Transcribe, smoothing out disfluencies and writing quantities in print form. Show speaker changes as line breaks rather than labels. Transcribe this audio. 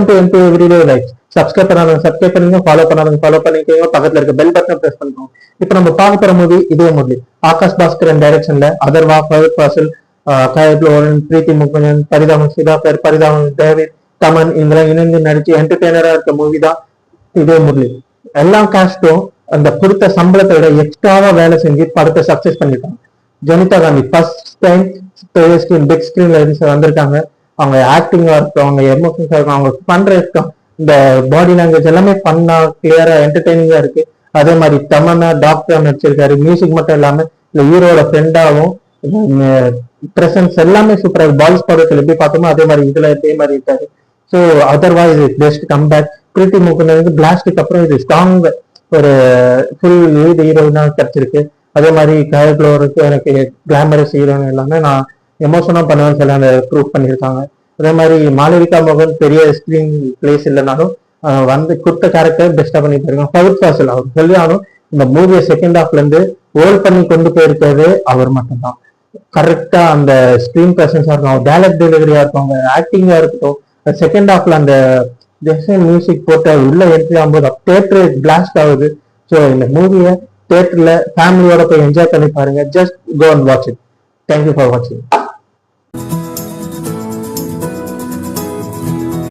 Everyday life. Subscribe பண்ணாதவங்க subscribe பண்ணுங்க, follow பண்ணாதவங்க ஃபாலோ பண்ணிக்கோங்க, பக்கத்துல இருக்க பெல் பட்டன் பிரஸ் பண்ணுங்க. இப்போ நம்ம பார்க்க போற மூவி இதே மூவி ஆகாஷ் பாஸ்கரன் டைரக்ஷன்ல அதர்வா, ஃபஹத் ஃபாசில், கயல் லோரன், பிரீத்தி முகுந்தன், பரிதாமன் சுதாகர், பரிதாமன் டேவிட், தமன் இவங்கெல்லாம் இணைந்து நடிச்சு என்டர்டெய்னரா இருக்க மூவி தான் இதே மூவி. எல்லா காஸ்டும் அந்த கொடுத்த சம்பளத்தை விட எக்ஸ்ட்ராவா வேலை செஞ்சு படத்தை சக்சஸ் பண்ணிட்டாங்க. Jenitha Gandhi first time screen big ஸ்கிரீன்ல வந்திருக்காங்க. அவங்க ஆக்டிங்கா இருக்கட்டும், அவங்க எமோஷன்ஸா இருக்கும், அவங்க பண்ற இருக்கும், இந்த பாடி லாங்குவேஜ் எல்லாமே பண்ணா கிளியரா என்டர்டெய்னிங்கா இருக்கு. அதே மாதிரி தமன்னா டாக்டர் நடிச்சிருக்காரு. மியூசிக் மட்டும் இல்லாம இந்த ஹீரோட ஃப்ரெண்டாவும் பிரசன்ஸ் எல்லாமே சூப்பரா இருக்கு. பாய்ஸ் படத்துல எப்படி பார்த்தோமோ அதே மாதிரி இதுல இதே மாதிரி இருக்காரு. So otherwise best comeback. Preethi முகுந்தனுக்கு பிளாஸ்டுக்கு அப்புறம் இது ஸ்ட்ராங் ஒரு ஃபுல் லீட் ஹீரோயினா கிடைச்சிருக்கு. அதே மாதிரி கயல்குளோருக்கு எனக்கு கிளாமரஸ் ஹீரோயின் எல்லாமே நான் எமோஷனா பண்ணுவேன்னு சொல்லி அந்த ப்ரூவ் பண்ணியிருக்காங்க. அதே மாதிரி மாளவிகா மோகன் பெரிய ஸ்கிரீன் பிளேஸ் இல்லைனாலும் வந்து கொடுத்த கேரக்டர் பெஸ்டா பண்ணிட்டு இருக்காங்க. ஃபஹத் ஃபாசில் அவர் சொல்லியாலும் இந்த மூவியை செகண்ட் ஹாஃப்ல இருந்து ஹோல்ட் பண்ணி கொண்டு போயிருக்கிறது அவர் மட்டும்தான். கரெக்டா அந்த ஸ்கிரீன் பிரசன்ஸா இருக்கும், அவங்க டயலாக் டெலிவரியா இருக்கும், அவங்க ஆக்டிங்கா இருக்கட்டும். செகண்ட் ஹாஃப்ல அந்த மியூசிக் போட்டு உள்ள என்ட்ரி ஆகும்போது தியேட்டர் பிளாஸ்ட் ஆகுது. ஸோ இந்த மூவியை தியேட்டர்ல ஃபேமிலியோட போய் என்ஜாய் பண்ணி பாருங்க. Just go and watch it. Thank you for வாட்சிங்.